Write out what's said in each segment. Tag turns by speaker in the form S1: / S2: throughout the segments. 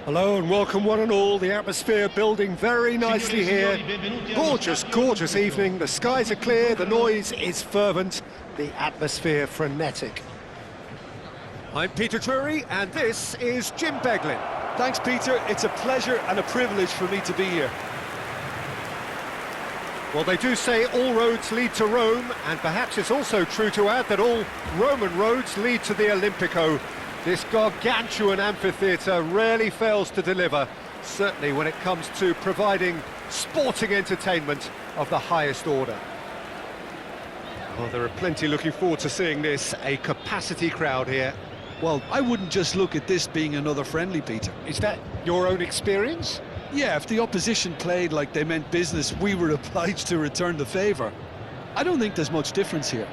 S1: Hello and welcome one and all. The atmosphere building very nicely here. Gorgeous, gorgeous evening. The skies are clear, the noise is fervent, the atmosphere frenetic. I'm Peter Drury and this is Jim Beglin.
S2: Thanks, Peter. It's a pleasure and a privilege for me to be here.
S1: Well, they do say all roads lead to Rome, and perhaps it's also true to add that all Roman roads lead to the Olimpico. This gargantuan amphitheatre rarely fails to deliver, certainly when it comes to providing sporting entertainment of the highest order. Well, there are plenty looking forward to seeing this, a capacity crowd here.
S2: Well, I wouldn't just look at this being another friendly, Peter.
S1: Is that your own experience?
S2: Yeah, if the opposition played like they meant business, we were obliged to return the favour. I don't think there's much difference here.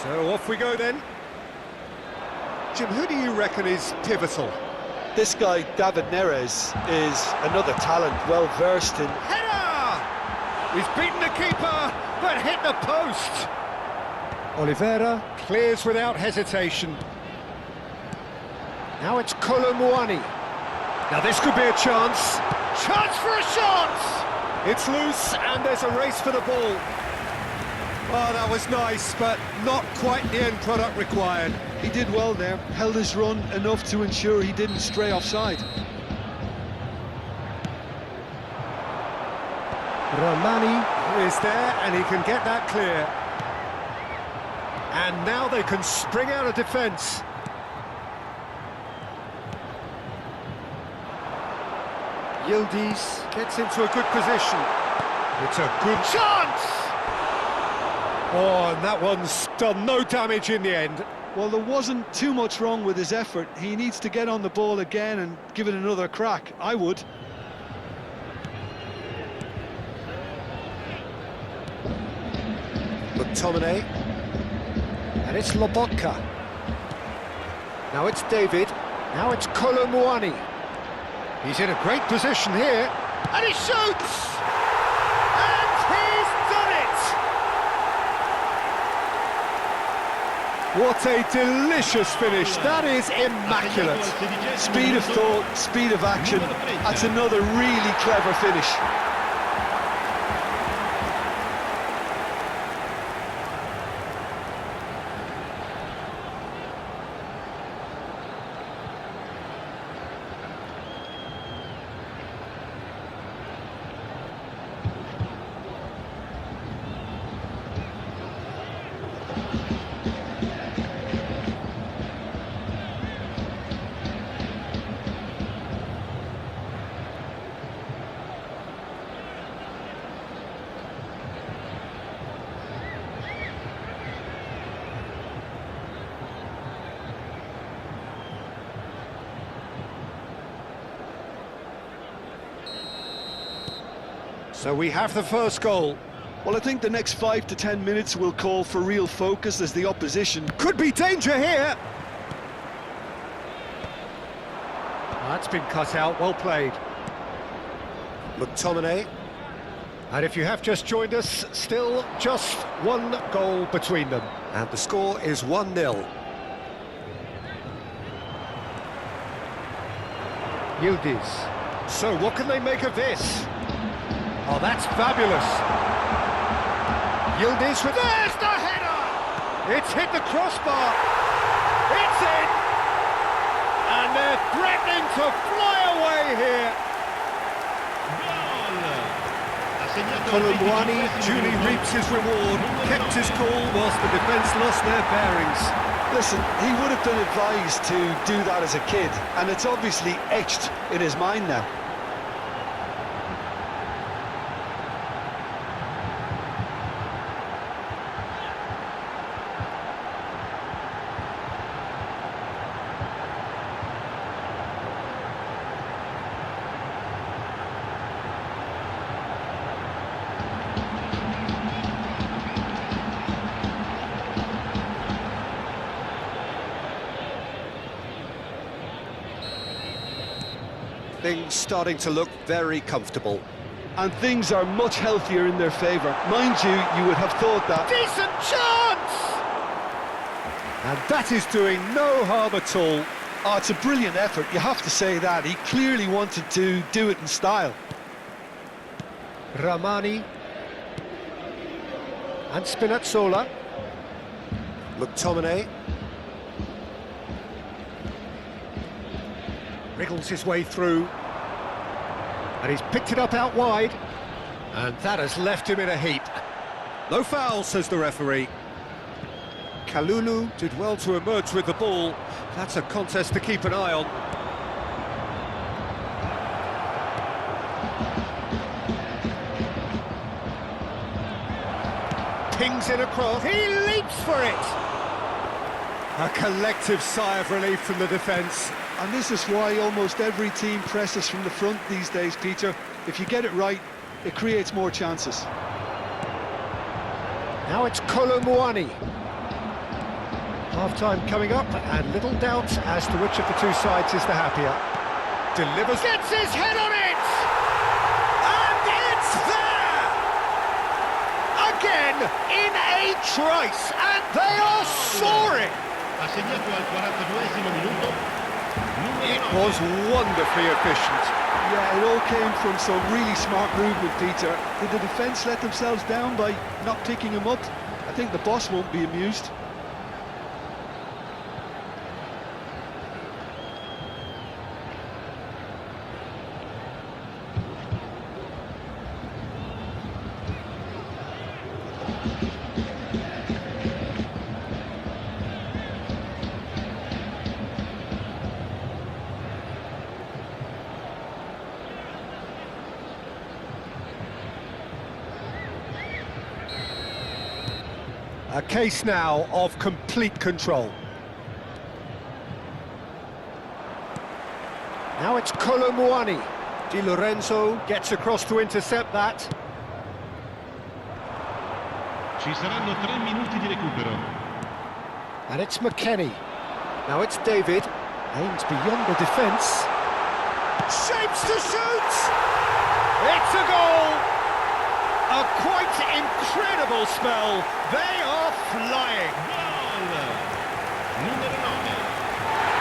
S1: So off we go then. Jim, who do you reckon is pivotal?
S2: This guy, David Neres, is another talent, well-versed in...
S1: Header! He's beaten the keeper, but hit the post. Oliveira clears without hesitation. Now it's Colomwani. Now this could be a chance. Chance for a shot! It's loose and there's a race for the ball. Oh, that was nice, but not quite the end product required.
S2: He did well there, held his run enough to ensure he didn't stray offside.
S1: Romani is there and he can get that clear. And now they can spring out of defence. Yildiz gets into a good position. It's a good chance! Oh, and that one's done no damage in the end.
S2: Well, there wasn't too much wrong with his effort. He needs to get on the ball again and give it another crack. I would.
S1: McTominay. And it's Lobotka. Now it's David. Now it's Colomwani. He's in a great position here. And he shoots! And he's done it! What a delicious finish. That is immaculate.
S2: Speed of thought, speed of action. That's another really clever finish.
S1: So we have the first goal.
S2: Well, I think the next 5 to 10 minutes will call for real focus as the opposition...
S1: Could be danger here! That's been cut out, well played. McTominay. And if you have just joined us, still just one goal between them. And the score is 1-0. Yildiz. So what can they make of this? Oh, that's fabulous. Yildiz with... There's the header! It's hit the crossbar. It's in! And they're threatening to fly away here. Colomwani duly reaps his reward, kept his cool whilst the defence lost their bearings.
S2: Listen, he would have been advised to do that as a kid, and it's obviously etched in his mind now.
S1: Things starting to look very comfortable.
S2: And things are much healthier in their favour. Mind you, you would have thought that.
S1: Decent chance! And that is doing no harm at all.
S2: Oh, it's a brilliant effort, you have to say that. He clearly wanted to do it in style.
S1: Ramani. And Spinazzola. McTominay. Wriggles his way through. And he's picked it up out wide. And that has left him in a heap. No foul, says the referee. Kalulu did well to emerge with the ball. That's a contest to keep an eye on. Pings it across. He leaps for it. A collective sigh of relief from the defence.
S2: And this is why almost every team presses from the front these days, Peter. If you get it right, it creates more chances.
S1: Now it's Colomouani. Half-time coming up, and little doubt as to which of the two sides is the happier. Delivers, gets his head on it! And it's there! Again, in a trice, and they are soaring! It was wonderfully efficient.
S2: Yeah, it all came from some really smart movement, Peter. Did the defence let themselves down by not picking him up? I think the boss won't be amused.
S1: A case now of complete control. Now it's Colomouani. Di Lorenzo gets across to intercept that.
S3: Ci saranno 3 minuti di recupero.
S1: And it's McKennie. Now it's David. Aims beyond the defence. Shapes to shoot! It's a goal! A quite incredible spell. They are flying.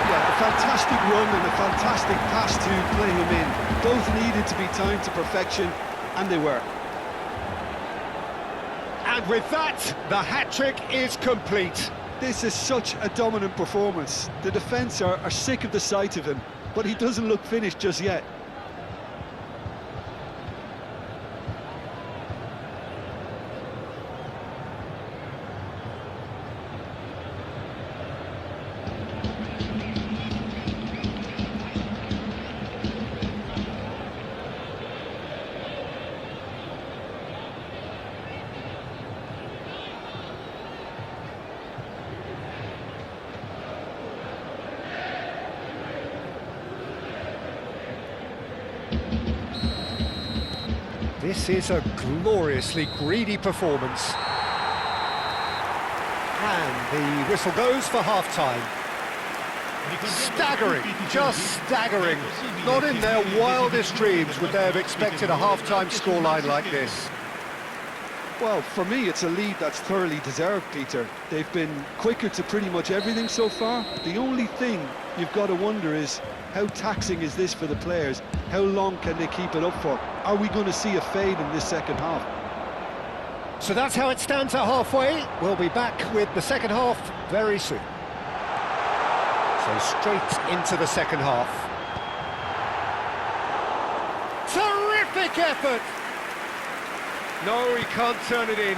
S2: Yeah, a fantastic run and a fantastic pass to play him in. Both needed to be timed to perfection, and they were.
S1: And with that, the hat-trick is complete.
S2: This is such a dominant performance. The defence are sick of the sight of him, but he doesn't look finished just yet.
S1: This is a gloriously greedy performance. And the whistle goes for half-time. Staggering, just staggering. Not in their wildest dreams would they have expected a half-time scoreline like this.
S2: Well, for me, it's a lead that's thoroughly deserved, Peter. They've been quicker to pretty much everything so far. The only thing you've got to wonder is, how taxing is this for the players? How long can they keep it up for? Are we going to see a fade in this second half?
S1: So that's how it stands at halfway. We'll be back with the second half very soon. So straight into the second half. Terrific effort! No, he can't turn it in.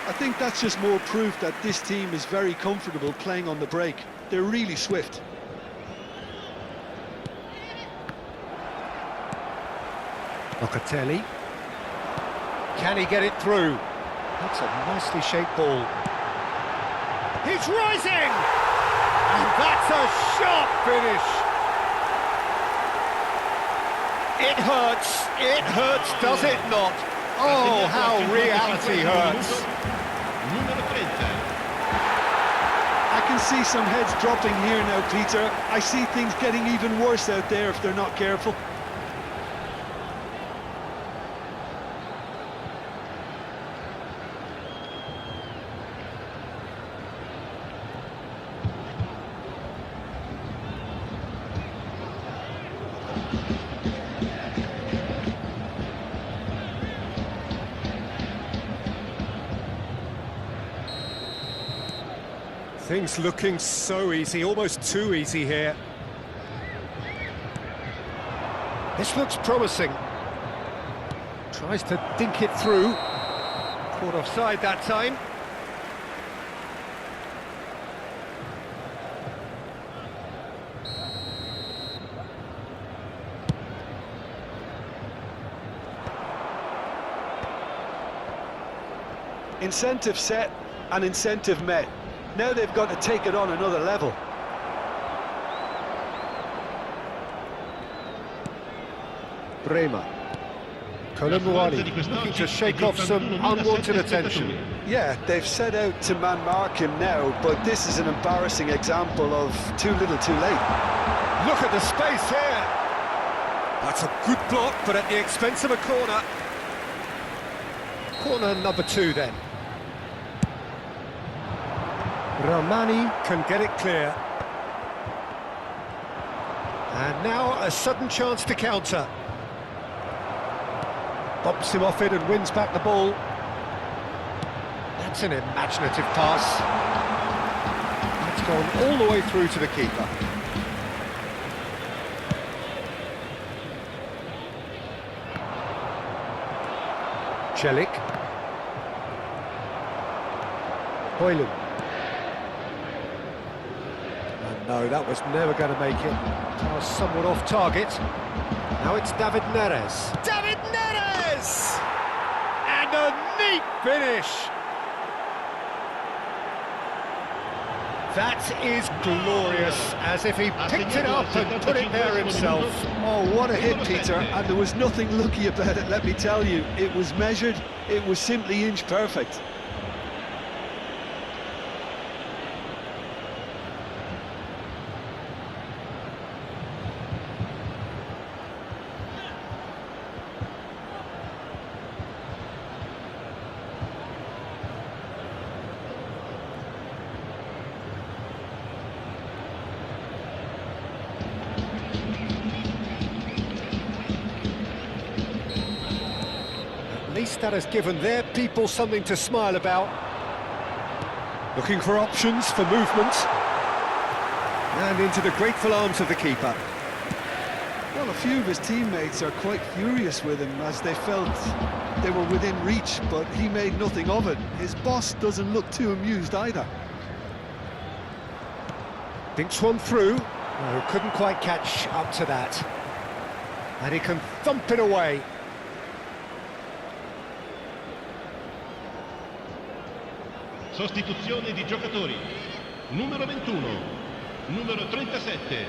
S2: I think that's just more proof that this team is very comfortable playing on the break. They're really swift.
S1: Locatelli. Can he get it through? That's a nicely shaped ball. He's rising! And that's a sharp finish! It hurts, does it not? Oh, how reality hurts.
S2: I can see some heads dropping here now, Peter. I see things getting even worse out there if they're not careful.
S1: Things looking so easy, almost too easy here. This looks promising. Tries to dink it through. Caught offside that time.
S2: Incentive set and incentive met. Now they've got to take it on another level.
S1: Bremer. Colomboani looking to shake off some unwanted attention.
S2: Yeah, they've set out to man-mark him now, but this is an embarrassing example of too little too late.
S1: Look at the space here. That's a good block, but at the expense of a corner. Corner number 2 then. Romani can get it clear. And now a sudden chance to counter. Bumps him off it and wins back the ball. That's an imaginative pass. It's gone all the way through to the keeper. Celik. Højlund. And no, that was never going to make it. Pass somewhat off target. Now it's David Neres. David Neres! And a neat finish! That is glorious, as if he picked it up and put it there himself.
S2: Oh, what a hit, Peter, and there was nothing lucky about it, let me tell you. It was measured, it was simply inch perfect.
S1: At least that has given their people something to smile about. Looking for options for movement. And into the grateful arms of the keeper.
S2: Well, a few of his teammates are quite furious with him as they felt they were within reach, but he made nothing of it. His boss doesn't look too amused either.
S1: Dinks one through. No, couldn't quite catch up to that. And he can thump it away.
S3: Sostituzione di giocatori. Numero 21, numero 37.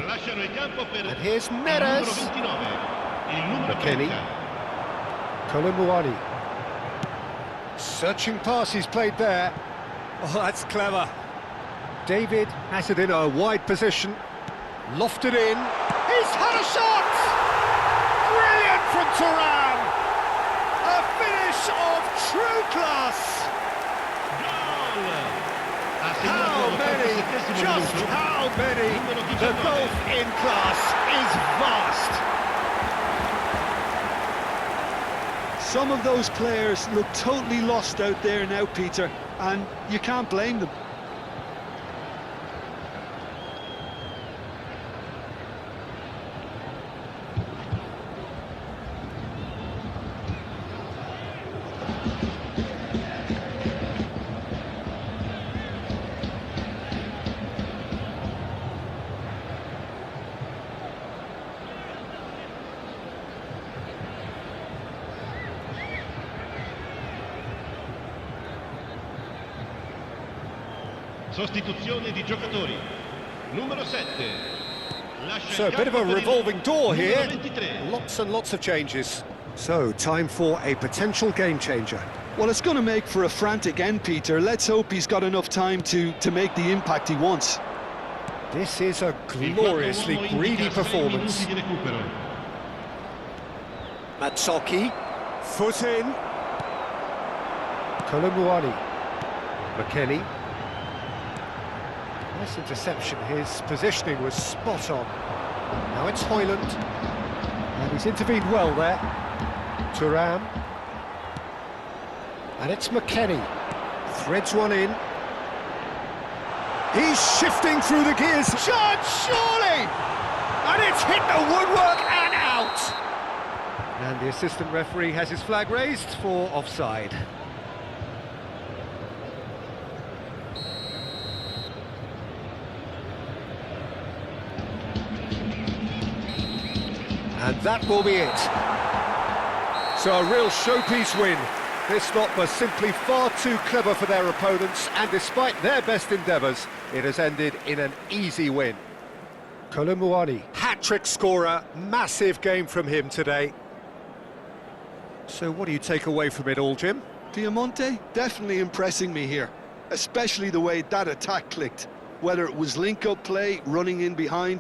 S3: Lasciano il campo per
S1: And here's
S3: il
S1: Neres.
S3: numero 29, il numero
S1: McKennie.
S3: 30.
S1: Colomboani. Searching pass he's played there. Oh, that's clever. David has it in a wide position. Lofted in. He's had a shot! Brilliant from Thuram! A finish of true class! How many? Just how many? The gulf in class is vast.
S2: Some of those players look totally lost out there now, Peter, and you can't blame them.
S3: Sostituzione di giocatori. Numero 7.
S1: So a bit of a revolving door here.
S3: 23.
S1: Lots and lots of changes. So time for a potential game changer.
S2: Well, it's going to make for a frantic end, Peter. Let's hope he's got enough time to make the impact he wants.
S1: This is a gloriously greedy performance. Matsocchi, foot in. Colomboani. McKennie. Nice interception, his positioning was spot on. Now it's Højlund, and he's intervened well there. Thuram. And it's McKennie, threads one in. He's shifting through the gears. Shot, surely! And it's hit the woodwork and out! And the assistant referee has his flag raised for offside. And that will be it. So a real showpiece win. This stop was simply far too clever for their opponents, and despite their best endeavours, it has ended in an easy win. Kolomuani, hat-trick scorer, massive game from him today. So what do you take away from it all, Jim?
S2: Piemonte definitely impressing me here, especially the way that attack clicked. Whether it was link-up play, running in behind,